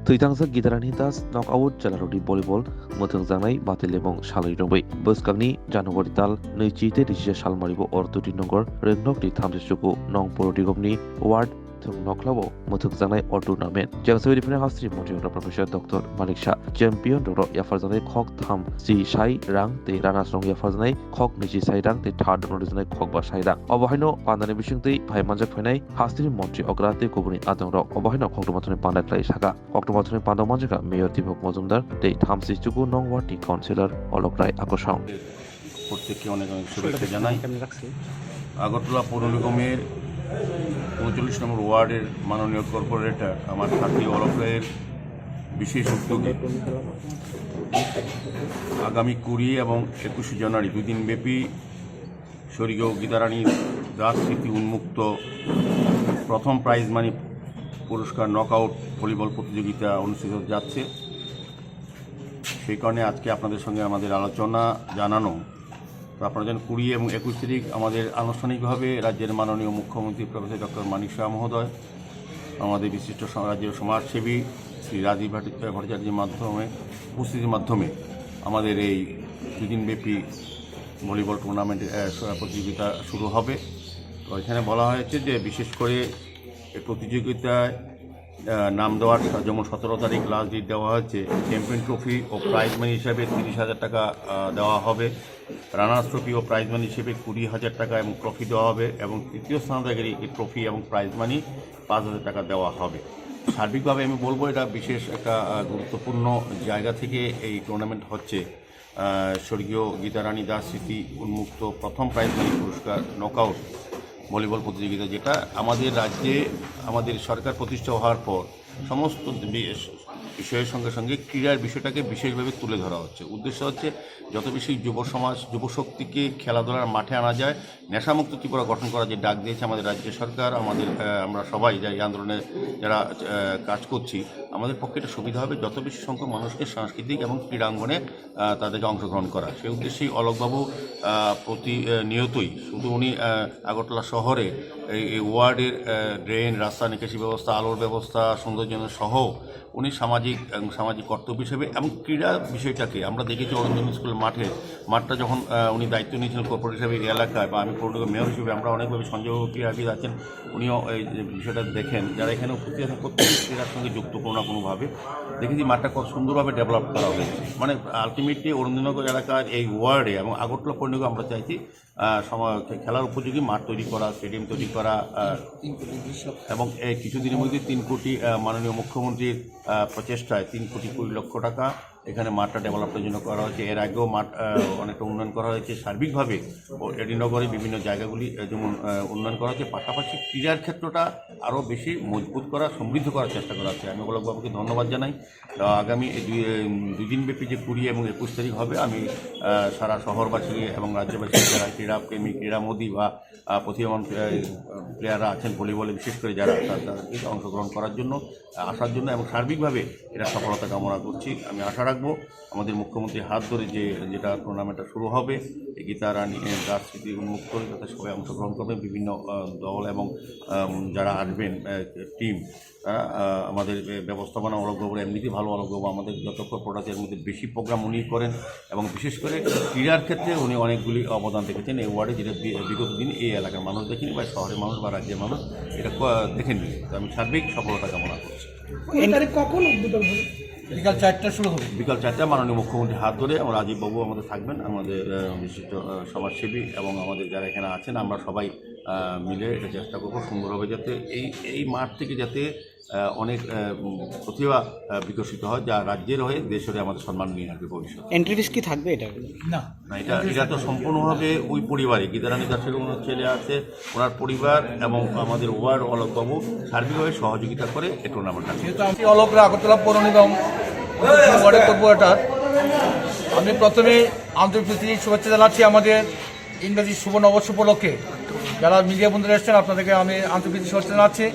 Tuitangsa Gitarani Das Knockout Jalarodi Volleyball Mutung Zangai Batil Lebong Shalai Rombai Buskangni Januari Tal Nuichite Risha Shalmaribo Ortuti Nongor Renok di Thamsuku Nong Porodigomni Ward Noklabo Mutung Zangai or Tournament Jangsawi Different Hastri Motiora Professor Dr. Malik Shah Champion Doro Yafarzanai Kok Tham Si Shai Rang Te Ranas Rong Yafarzanai Kok Nichi Sai Rang Te Third Norizanai Kok Ba Sai Rang Obahino Pandani Bishungtei Bhai Manjak Phainai Hastri Montri Ograte Kobuni Adang Rok Obahino Koktomathone Pandaklai Shaka Koktomathone Pandam Manjaka Mayor Dibok Mozumdar Te Tham Si Chuku Nong Wati Councillor Olok Rai Akosang প্রত্যেককে অনেক অনেক শুভেচ্ছা জানাই। আগরতলা পৌর নিগমের 39 নম্বর ওয়ার্ডের মাননীয় corporator আমার সাথী অলক রায়ের বিশেষ উদ্যোগে আগামী 20 এবং 21 জানুয়ারি 2 দিনব্যাপী স্বর্গীয় গীতারানী দাস স্মৃতি উন্মুক্ত প্রথম প্রাইজ মানি পুরস্কার নকআউট ভলিবল প্রতিযোগিতা অনুষ্ঠিত যাচ্ছে। সেই কারণে আজকে আপনাদের সঙ্গে আমাদের আলোচনা জানানো। তো আপনারা জানেন 20 এবং 21 তারিখ আমাদের আনুষ্ঠানিকভাবে রাজ্যের মাননীয় মুখ্যমন্ত্রী প্রফেসর ডক্টর মানিক শাহ মহোদয়, আমাদের বিশিষ্ট রাজ্যের সমাজসেবী শ্রী রাজীব ভট্টাচার্যের উপস্থিতির মাধ্যমে আমাদের এই 2 দিনব্যাপী ভলিবল টুর্নামেন্টের প্রতিযোগিতা শুরু হবে। তো এখানে বলা হয়েছে যে বিশেষ করে এই প্রতিযোগিতায় নাম দেওয়ার যেমন 17 তারিখ লাস্ট ডেট দেওয়া হয়েছে। চ্যাম্পিয়ন ট্রফি ও প্রাইজ মানি হিসাবে 30,000 টাকা দেওয়া হবে, রানার্স ট্রফি ও প্রাইজ মানি হিসেবে 20,000 টাকা এবং ট্রফি দেওয়া হবে, এবং তৃতীয় স্থানধারী ট্রফি এবং প্রাইজ মানি 5,000 টাকা দেওয়া হবে। সার্বিকভাবে আমি বলবো এটা বিশেষ একটা গুরুত্বপূর্ণ জায়গা থেকে এই টুর্নামেন্ট হচ্ছে। স্বর্গীয় গীতারানী দাস স্মৃতি উন্মুক্ত প্রথম প্রাইজ মানি পুরস্কার নকআউট ভলিবল প্রতিযোগিতা, যেটা আমাদের রাজ্যে আমাদের সরকার প্রতিষ্ঠা হওয়ার পর সমস্ত বিষয়ের সঙ্গে সঙ্গে ক্রীড়ার বিষয়টাকে বিশেষভাবে তুলে ধরা হচ্ছে। উদ্দেশ্য হচ্ছে যত বেশি যুব সমাজ যুবশক্তিকে খেলাধুলার মাঠে আনা যায়, নেশামুক্ত ত্রিপুরা গঠন করা যে ডাক দিয়েছে আমাদের রাজ্য সরকার, আমরা সবাই যারা এই আন্দোলনে যারা কাজ করছি, আমাদের পক্ষে এটা সুবিধা হবে যত বেশি সংখ্যক মানুষকে সাংস্কৃতিক এবং ক্রীড়াঙ্গনে তাদেরকে অংশগ্রহণ করা। সেই উদ্দেশ্যেই অলকবাবু প্রতিনিয়তই শুধু উনি আগরতলা শহরে এই ওয়ার্ডের ড্রেন, রাস্তা, নিকাশি ব্যবস্থা, আলোর ব্যবস্থা, সৌন্দর্যায়ন সহ উনি সামাজিক কর্তব্য হিসেবে এবং ক্রীড়া বিষয়টাকে আমরা দেখেছি অরঞ্জন স্কুলের মাঠটা যখন উনি দায়িত্ব নিয়েছিলেন কর্পোরেট হিসেবে এই এলাকায়, বা আমি পৌরনিগম মেয়র হিসেবে আমরা অনেকভাবে সঞ্জয় ক্রীড়াবিদ আছেন, উনিও এই বিষয়টা দেখেন, যারা এখানে উপস্থিত আছেন প্রত্যেক ক্রীড়ার সঙ্গে যুক্ত কোনো না কোনোভাবে দেখেছি মাঠটা কত সুন্দরভাবে ডেভেলপ করা হয়েছে। মানে আলটিমেটলি অরুণনগর এলাকার এই ওয়ার্ডে এবং আগরতলা পৌরনিগম আমরা চাইছি খেলার উপযোগী মাঠ তৈরি করা, স্টেডিয়াম তৈরি করা, এবং এই কিছুদিনের মধ্যে 3 কোটি মাননীয় মুখ্যমন্ত্রীর প্রচেষ্টায় 3 কোটি 20 লক্ষ টাকা এখানে মাঠটা ডেভেলপের জন্য করা হয়েছে। এর আগেও মাঠ অনেকটা উন্নয়ন করা হয়েছে। সার্বিকভাবে এডিনগরে বিভিন্ন জায়গাগুলি যেমন উন্নয়ন করা হয়েছে, পাশাপাশি ক্রীড়ার ক্ষেত্রটা আরও বেশি মজবুত করা, সমৃদ্ধ করার চেষ্টা করা হচ্ছে। আমি অলকবাবুকে ধন্যবাদ জানাই। আগামী 2 দিনব্যাপী যে 20 এবং 21 তারিখ হবে, আমি সারা শহরবাসী এবং রাজ্যবাসী যারা ক্রীড়াপ্রেমী, ক্রীড়ামোদী বা প্রতিভাবান প্লেয়াররা আছেন ভলিবলে, বিশেষ করে যারা তাদেরকে অংশগ্রহণ করার জন্য আসার জন্য এবং সার্বিকভাবে এটা সফলতা কামনা করছি। আমি আশা রাখবো আমাদের মুখ্যমন্ত্রীর হাত ধরে যেটা টুর্নামেন্টটা শুরু হবে, গীতারানী দাস স্মৃতি উন্মুক্ত, যাতে সবাই অংশগ্রহণ করবেন, বিভিন্ন দল এবং যারা আসবেন টিম, তারা আমাদের ব্যবস্থাপনা অলকবাবুর এমনিতেই ভালো। অলকবাবু আমাদের যত প্রোডাক্টের মধ্যে বেশি প্রোগ্রাম উনি করেন, এবং বিশেষ করে ক্রীড়ার ক্ষেত্রে উনি অনেকগুলি অবদান রেখেছেন এই ওয়ার্ডে, যেটা বিগত দিন এই এলাকার মানুষ দেখেনি, বা শহরের মানুষ বা রাজ্যের মানুষ এটা দেখেননি। তো আমি সার্বিক সফলতা কামনা করছি। কখন উদ্বোধন হবে? বিকাল 4টা শুরু হবে। বিকাল 4টায় মাননীয় মুখ্যমন্ত্রীর হাত ধরে এবং রাজীববাবু আমাদের থাকবেন, আমাদের বিশিষ্ট সমাজসেবী এবং আমাদের যারা এখানে আছেন, আমরা সবাই মিলে এটা চেষ্টা করবো সুন্দরভাবে, যাতে এই মাঠ থেকে যাতে অনেক প্রতিভা বিকশিত হয়, যা রাজ্যের হয়ে দেশের আমাদের সম্মান নিয়ে আসবে ভবিষ্যৎ। এন্ট্রি ফিস কি থাকবে এটা? না, এটা তো সম্পূর্ণভাবে ওই পরিবারে গীতারানী দাসের ওনার ছেলে আছে, ওনার পরিবার এবং আমাদের ওয়ার্ড অলকবাবু সার্বিকভাবে সহযোগিতা করে এই টুর্নামেন্টটা। যেহেতু আমি অলকরা আগরতলা পৌর নিগম ওয়ার্ডের কর্পোরেটর, আমি প্রথমে আন্তর্জাতিক শুভেচ্ছা জানাচ্ছি আমাদের ইংরেজি শুভ নববর্ষ উপলক্ষে যারা মিডিয়া বন্ধুরা এসেছেন, আপনাদেরকে আমি আন্তর্জাতিক শুভেচ্ছা জানাচ্ছি।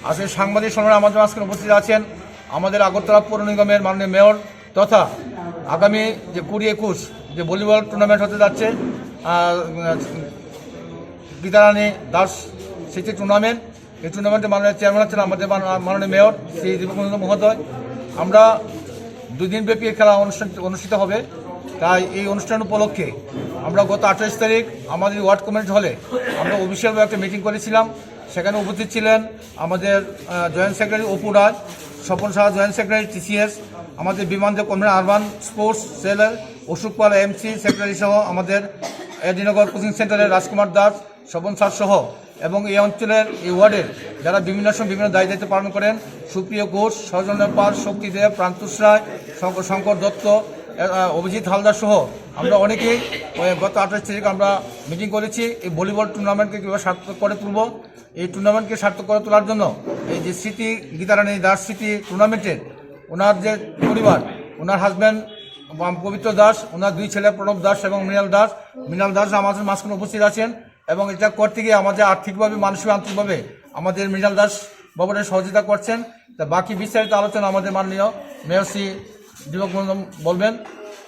আজকে সাংবাদিক সম্মেলনে আমাদের আজকে উপস্থিত আছেন আমাদের আগরতলা পৌর নিগমের মাননীয় মেয়র, তথা আগামী যে 20-21 যে ভলিবল টুর্নামেন্ট হতে যাচ্ছে গীতারানী দাস স্মৃতি টুর্নামেন্ট, এই টুর্নামেন্টে মাননীয় চেয়ারম্যান আছেন আমাদের মাননীয় মেয়র শ্রী দীপক মহোদয়, আমরা 2 দিনব্যাপী এই খেলা অনুষ্ঠিত হবে। তাই এই অনুষ্ঠান উপলক্ষে আমরা গত 28 তারিখ আমাদের ওয়ার্ড কমিটি হলে আমরা অফিসিয়ালভাবে একটা মিটিং করেছিলাম। সেখানে উপস্থিত ছিলেন আমাদের joint secretary Apu Raj, Swapan Saha joint secretary TCS, আমাদের বিমানদেব কর্মীরা আরবান স্পোর্টস সেলের অশোক পাল MC সেক্রেটারি সহ, আমাদের এডিনগর কোচিং সেন্টারের রাজকুমার দাস, স্বপন স্যার সহ, এবং এই অঞ্চলের এই ওয়ার্ডের যারা বিভিন্ন সময় বিভিন্ন দায়িত্ব পালন করেন, সুপ্রিয় ঘোষ, সজল পাল, শক্তি দেব, প্রান্তুষ রায়, শঙ্কর দত্ত, অভিজিৎ হালদার সহ আমরা অনেকেই গত 28 তারিখ আমরা মিটিং করেছি। এই ভলিবল টুর্নামেন্টকে কীভাবে সার্থক করে তুলব, এই টুর্নামেন্টকে সার্থক করে তোলার জন্য এই যে স্মৃতি গীতারানী দাস স্মৃতি টুর্নামেন্টের ওনার যে পরিবার, ওনার হাজব্যান্ড পবিত্র দাস, ওনার 2 ছেলে প্রণব দাস এবং মৃণাল দাস আমাদের মাঝখানে উপস্থিত আছেন। এবং এটা করতে গিয়ে আমাদের আর্থিকভাবে মানসিক আন্তরিকভাবে আমাদের মৃণাল দাস বাবুরা সহযোগিতা করছেন। তা বাকি বিস্তারিত আলোচনা আমাদের মাননীয় মেয়র শ্রী দীপক বলবেন।